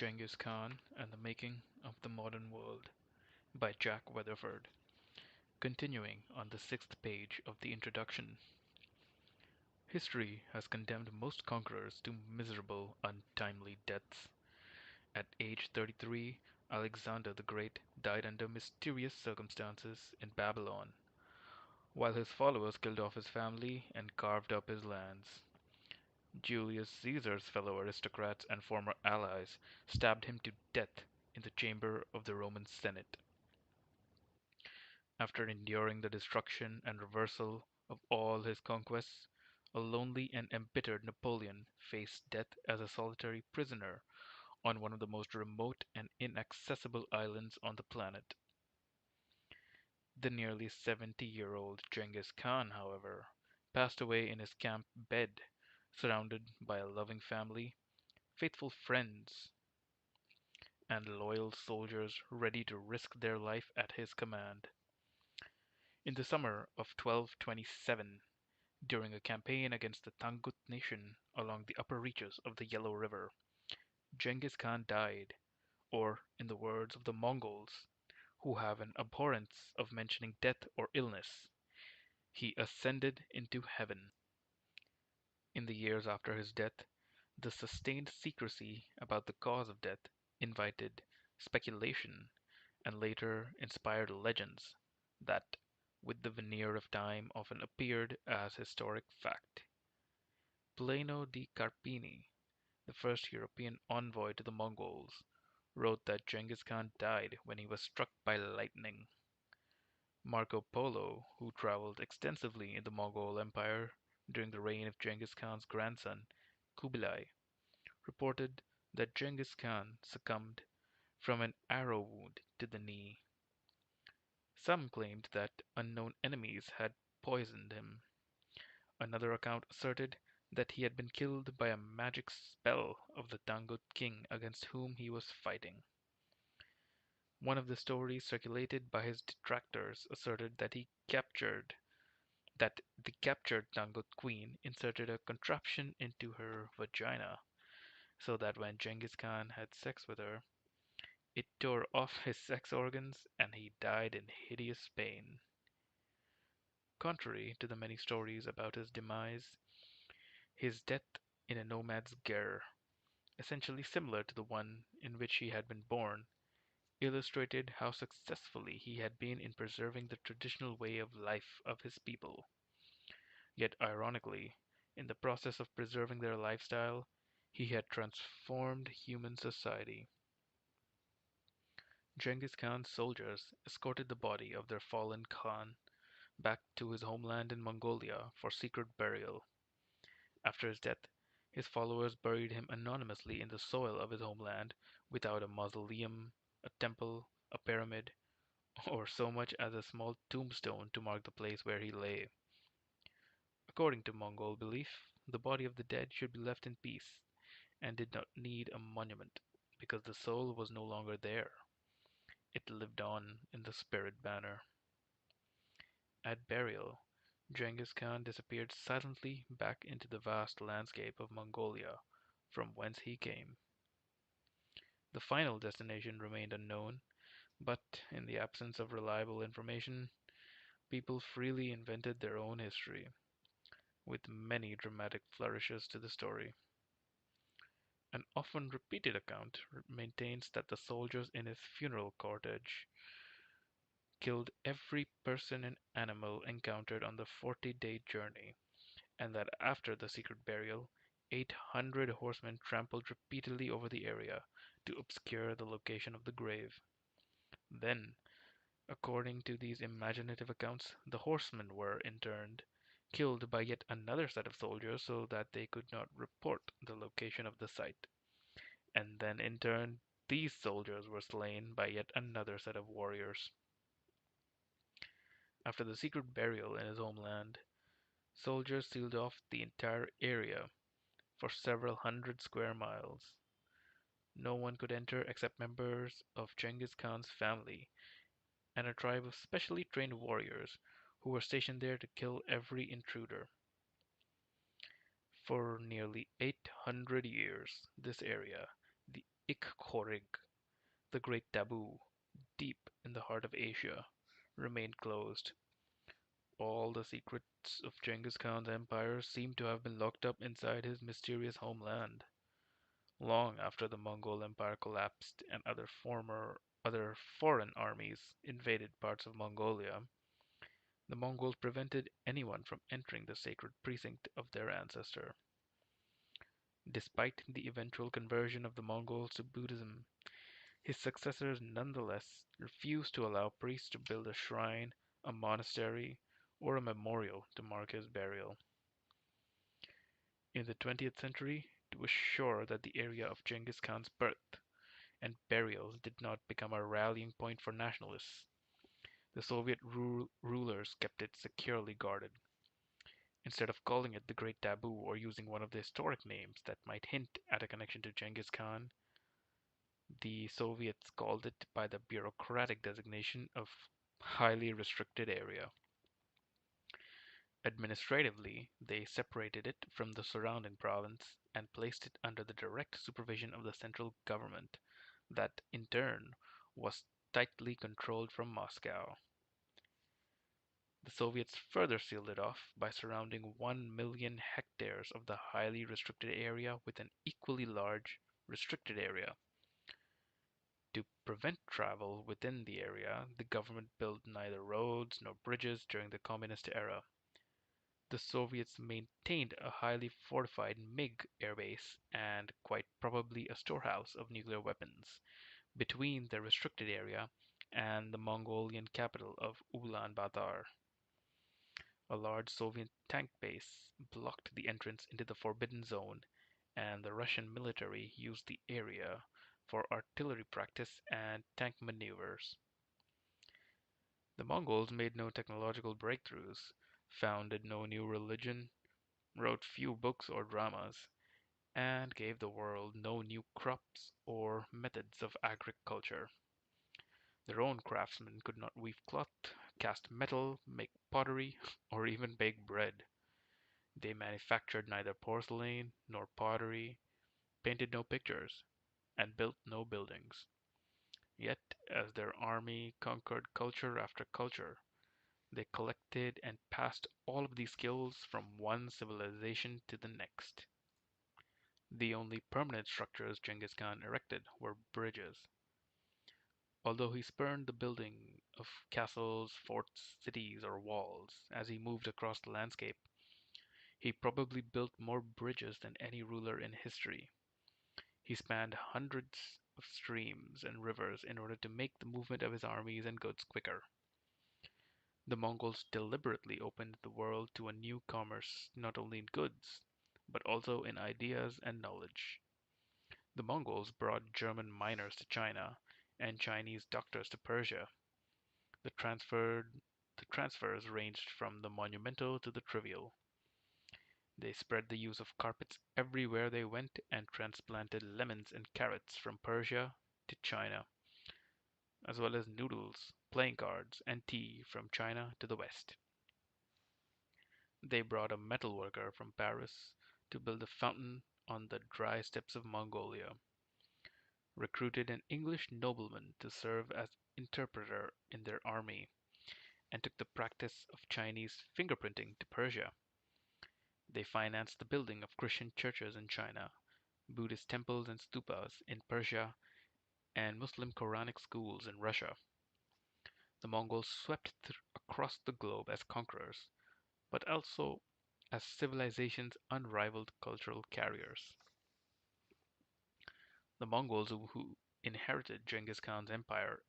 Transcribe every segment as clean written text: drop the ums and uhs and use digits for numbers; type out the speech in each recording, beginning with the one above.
Genghis Khan and the Making of the Modern World by Jack Weatherford. Continuing on the sixth page of the introduction, history has condemned most conquerors to miserable, untimely deaths. At age 33, Alexander the Great died under mysterious circumstances in Babylon, while his followers killed off his family and carved up his lands. Julius Caesar's fellow aristocrats and former allies stabbed him to death in the chamber of the Roman Senate. After enduring the destruction and reversal of all his conquests, a lonely and embittered Napoleon faced death as a solitary prisoner on one of the most remote and inaccessible islands on the planet. The nearly 70-year-old Genghis Khan, however, passed away in his camp bed, surrounded by a loving family, faithful friends, and loyal soldiers ready to risk their life at his command. In the summer of 1227, during a campaign against the Tangut nation along the upper reaches of the Yellow River, Genghis Khan died, or, in the words of the Mongols, who have an abhorrence of mentioning death or illness, he ascended into heaven. In the years after his death, the sustained secrecy about the cause of death invited speculation and later inspired legends that, with the veneer of time, often appeared as historic fact. Plano di Carpini, the first European envoy to the Mongols, wrote that Genghis Khan died when he was struck by lightning. Marco Polo, who traveled extensively in the Mongol Empire during the reign of Genghis Khan's grandson, Kubilai, reported that Genghis Khan succumbed from an arrow wound to the knee. Some claimed that unknown enemies had poisoned him. Another account asserted that he had been killed by a magic spell of the Tangut king against whom he was fighting. One of the stories circulated by his detractors asserted that the captured Tangut queen inserted a contraption into her vagina, so that when Genghis Khan had sex with her, it tore off his sex organs and he died in hideous pain. Contrary to the many stories about his demise, his death in a nomad's ger, essentially similar to the one in which he had been born, illustrated how successfully he had been in preserving the traditional way of life of his people. Yet ironically, in the process of preserving their lifestyle, he had transformed human society. Genghis Khan's soldiers escorted the body of their fallen Khan back to his homeland in Mongolia for secret burial. After his death, his followers buried him anonymously in the soil of his homeland without a mausoleum, a temple, a pyramid, or so much as a small tombstone to mark the place where he lay. According to Mongol belief, the body of the dead should be left in peace and did not need a monument, because the soul was no longer there. It lived on in the spirit banner. At burial, Genghis Khan disappeared silently back into the vast landscape of Mongolia, from whence he came. The final destination remained unknown, but in the absence of reliable information, people freely invented their own history, with many dramatic flourishes to the story. An often repeated account maintains that the soldiers in his funeral cortege killed every person and animal encountered on the 40-day journey, and that after the secret burial, 800 horsemen trampled repeatedly over the area to obscure the location of the grave. Then, according to these imaginative accounts, the horsemen were, in turn, killed by yet another set of soldiers so that they could not report the location of the site. And then, in turn, these soldiers were slain by yet another set of warriors. After the secret burial in his homeland, soldiers sealed off the entire area for several hundred square miles. No one could enter except members of Genghis Khan's family and a tribe of specially trained warriors who were stationed there to kill every intruder. For nearly 800 years, this area, the Ik-Khorig, the Great Taboo, deep in the heart of Asia, remained closed. All the secrets of Genghis Khan's empire seem to have been locked up inside his mysterious homeland. Long after the Mongol Empire collapsed and other foreign armies invaded parts of Mongolia, the Mongols prevented anyone from entering the sacred precinct of their ancestor. Despite the eventual conversion of the Mongols to Buddhism, his successors nonetheless refused to allow priests to build a shrine, a monastery, or a memorial to mark his burial. In the 20th century, it was sure that the area of Genghis Khan's birth and burial did not become a rallying point for nationalists. The Soviet rulers kept it securely guarded. Instead of calling it the Great Taboo or using one of the historic names that might hint at a connection to Genghis Khan, the Soviets called it by the bureaucratic designation of highly restricted area. Administratively, they separated it from the surrounding province and placed it under the direct supervision of the central government, that in turn was tightly controlled from Moscow. The Soviets further sealed it off by surrounding 1 million hectares of the highly restricted area with an equally large restricted area. To prevent travel within the area, the government built neither roads nor bridges during the Communist era. The Soviets maintained a highly fortified MiG airbase and quite probably a storehouse of nuclear weapons between the restricted area and the Mongolian capital of Ulaanbaatar. A large Soviet tank base blocked the entrance into the Forbidden Zone, and the Russian military used the area for artillery practice and tank maneuvers. The Mongols made no technological breakthroughs, founded no new religion, wrote few books or dramas, and gave the world no new crops or methods of agriculture. Their own craftsmen could not weave cloth, cast metal, make pottery, or even bake bread. They manufactured neither porcelain nor pottery, painted no pictures, and built no buildings. Yet, as their army conquered culture after culture, they collected and passed all of these skills from one civilization to the next. The only permanent structures Genghis Khan erected were bridges. Although he spurned the building of castles, forts, cities, or walls as he moved across the landscape, he probably built more bridges than any ruler in history. He spanned hundreds of streams and rivers in order to make the movement of his armies and goods quicker. The Mongols deliberately opened the world to a new commerce not only in goods, but also in ideas and knowledge. The Mongols brought German miners to China and Chinese doctors to Persia. The transfers ranged from the monumental to the trivial. They spread the use of carpets everywhere they went and transplanted lemons and carrots from Persia to China, as well as noodles, playing cards, and tea from China to the West. They brought a metalworker from Paris to build a fountain on the dry steppes of Mongolia, recruited an English nobleman to serve as interpreter in their army, and took the practice of Chinese fingerprinting to Persia. They financed the building of Christian churches in China, Buddhist temples and stupas in Persia, and Muslim Quranic schools in Russia. The Mongols swept across the globe as conquerors, but also as civilization's unrivaled cultural carriers. The Mongols who inherited Genghis Khan's empire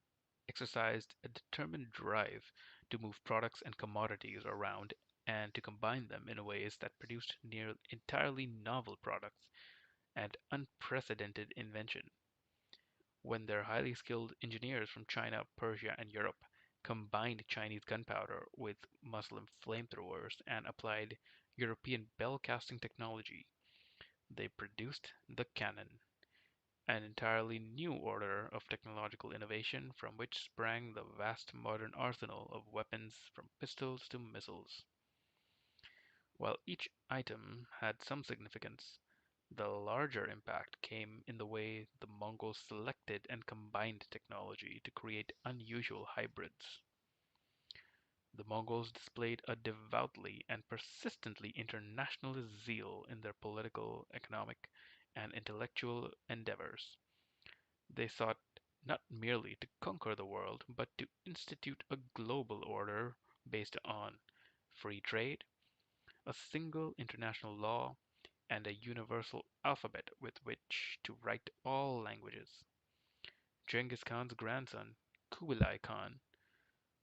exercised a determined drive to move products and commodities around and to combine them in ways that produced near entirely novel products and unprecedented invention. When their highly skilled engineers from China, Persia, and Europe combined Chinese gunpowder with Muslim flamethrowers and applied European bell casting technology, they produced the cannon, an entirely new order of technological innovation from which sprang the vast modern arsenal of weapons from pistols to missiles. While each item had some significance, The larger impact came in the way the Mongols selected and combined technology to create unusual hybrids. The Mongols displayed a devoutly and persistently internationalist zeal in their political, economic, and intellectual endeavors. They sought not merely to conquer the world, but to institute a global order based on free trade, a single international law, and a universal alphabet with which to write all languages. Genghis Khan's grandson, Kubilai Khan,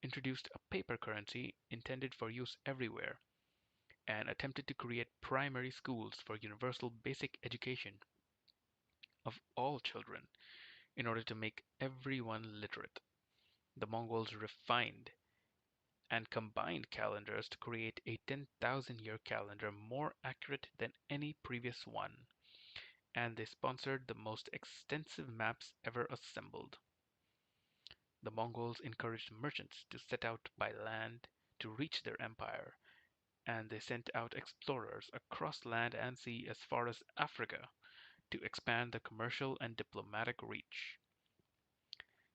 introduced a paper currency intended for use everywhere and attempted to create primary schools for universal basic education of all children in order to make everyone literate. The Mongols refined and combined calendars to create a 10,000-year calendar more accurate than any previous one, and they sponsored the most extensive maps ever assembled. The Mongols encouraged merchants to set out by land to reach their empire, and they sent out explorers across land and sea as far as Africa to expand the commercial and diplomatic reach.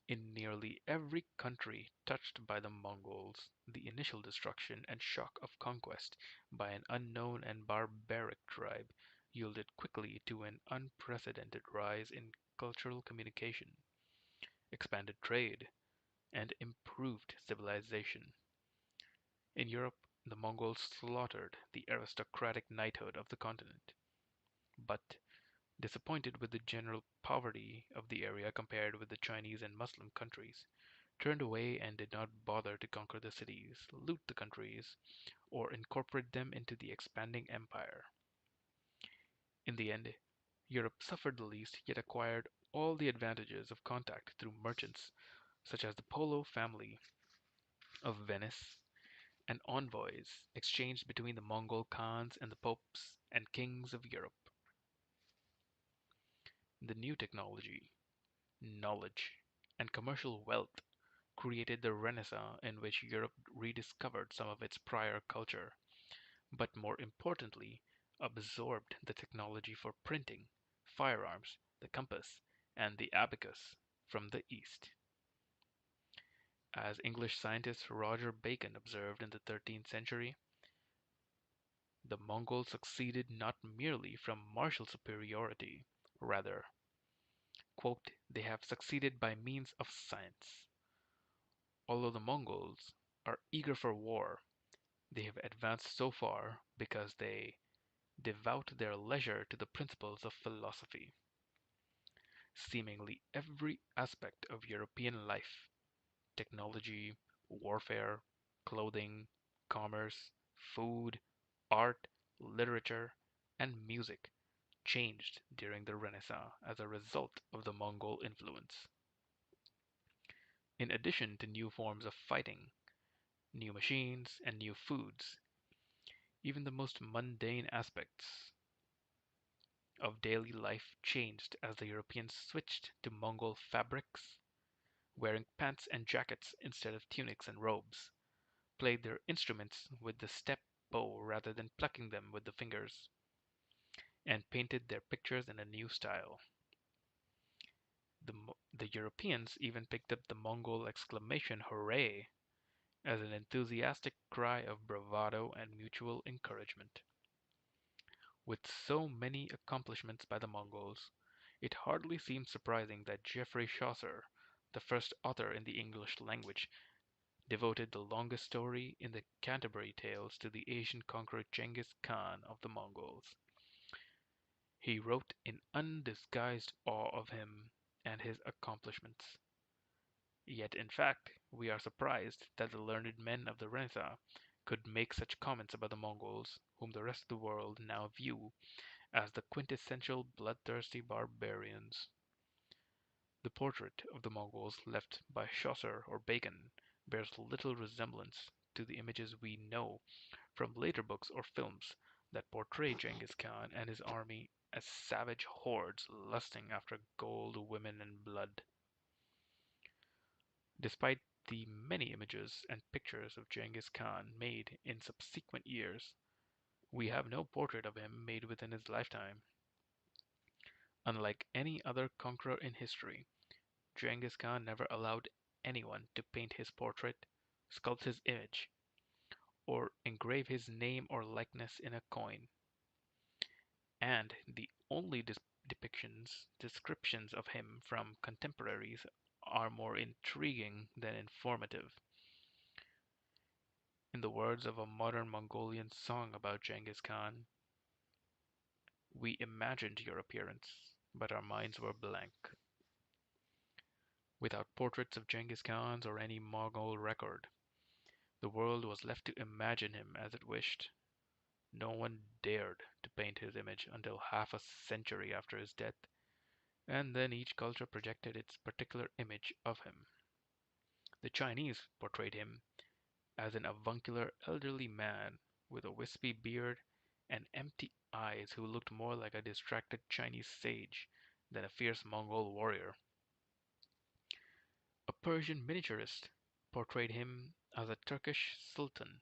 In nearly every country touched by the Mongols, the initial destruction and shock of conquest by an unknown and barbaric tribe yielded quickly to an unprecedented rise in cultural communication, expanded trade, and improved civilization. In Europe, the Mongols slaughtered the aristocratic knighthood of the continent, but, disappointed with the general poverty of the area compared with the Chinese and Muslim countries, turned away and did not bother to conquer the cities, loot the countries, or incorporate them into the expanding empire. In the end, Europe suffered the least, yet acquired all the advantages of contact through merchants such as the Polo family of Venice and envoys exchanged between the Mongol Khans and the popes and kings of Europe. The new technology, knowledge, and commercial wealth created the Renaissance in which Europe rediscovered some of its prior culture, but more importantly, absorbed the technology for printing, firearms, the compass, and the abacus from the East. As English scientist Roger Bacon observed in the 13th century, the Mongols succeeded not merely from martial superiority, rather, quote, they have succeeded by means of science. Although the Mongols are eager for war, they have advanced so far because they devote their leisure to the principles of philosophy. Seemingly every aspect of European life, technology, warfare, clothing, commerce, food, art, literature, and music changed during the Renaissance as a result of the Mongol influence. In addition to new forms of fighting, new machines, and new foods, even the most mundane aspects of daily life changed as the Europeans switched to Mongol fabrics, wearing pants and jackets instead of tunics and robes, played their instruments with the step bow rather than plucking them with the fingers, and painted their pictures in a new style. The Europeans even picked up the Mongol exclamation "Hooray!" as an enthusiastic cry of bravado and mutual encouragement. With so many accomplishments by the Mongols, it hardly seems surprising that Geoffrey Chaucer, the first author in the English language, devoted the longest story in the Canterbury Tales to the Asian conqueror Genghis Khan of the Mongols. He wrote in undisguised awe of him and his accomplishments. Yet in fact, we are surprised that the learned men of the Renaissance could make such comments about the Mongols, whom the rest of the world now view as the quintessential bloodthirsty barbarians. The portrait of the Mongols left by Chaucer or Bacon bears little resemblance to the images we know from later books or films that portray Genghis Khan and his army as savage hordes lusting after gold, women, and blood. Despite the many images and pictures of Genghis Khan made in subsequent years, we have no portrait of him made within his lifetime. Unlike any other conqueror in history, Genghis Khan never allowed anyone to paint his portrait, sculpt his image, or engrave his name or likeness in a coin. And the only descriptions of him from contemporaries are more intriguing than informative. In the words of a modern Mongolian song about Genghis Khan, we imagined your appearance, but our minds were blank. Without portraits of Genghis Khans or any Mongol record, the world was left to imagine him as it wished. No one dared to paint his image until half a century after his death, and then each culture projected its particular image of him. The Chinese portrayed him as an avuncular elderly man with a wispy beard and empty eyes who looked more like a distracted Chinese sage than a fierce Mongol warrior. A Persian miniaturist portrayed him as a Turkish sultan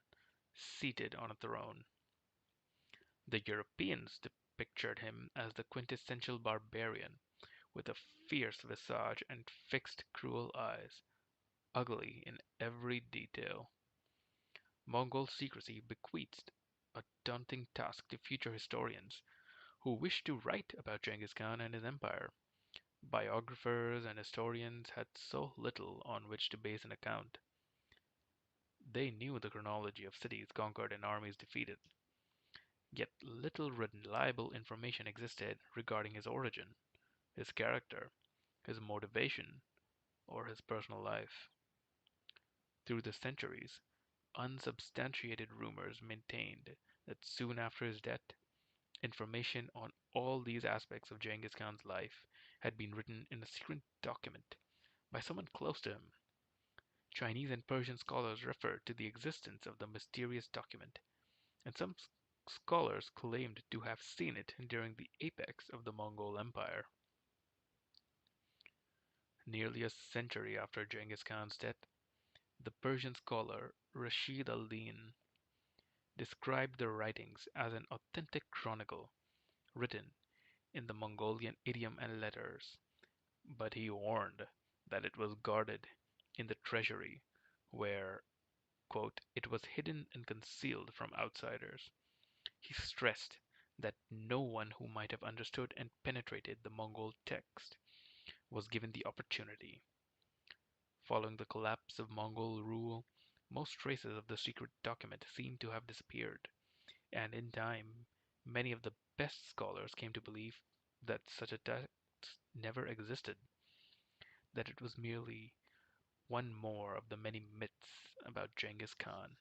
seated on a throne. The Europeans pictured him as the quintessential barbarian, with a fierce visage and fixed, cruel eyes, ugly in every detail. Mongol secrecy bequeathed a daunting task to future historians who wished to write about Genghis Khan and his empire. Biographers and historians had so little on which to base an account. They knew the chronology of cities conquered and armies defeated, yet little reliable information existed regarding his origin, his character, his motivation, or his personal life. Through the centuries, unsubstantiated rumors maintained that soon after his death, information on all these aspects of Genghis Khan's life had been written in a secret document by someone close to him. Chinese and Persian scholars refer to the existence of the mysterious document, and some scholars claimed to have seen it during the apex of the Mongol Empire. Nearly a century after Genghis Khan's death, the Persian scholar Rashid al-Din described the writings as an authentic chronicle written in the Mongolian idiom and letters, but he warned that it was guarded in the treasury, where, quote, it was hidden and concealed from outsiders. He stressed that no one who might have understood and penetrated the Mongol text was given the opportunity. Following the collapse of Mongol rule, most traces of the secret document seem to have disappeared, and in time, many of the best scholars came to believe that such a text never existed, that it was merely one more of the many myths about Genghis Khan.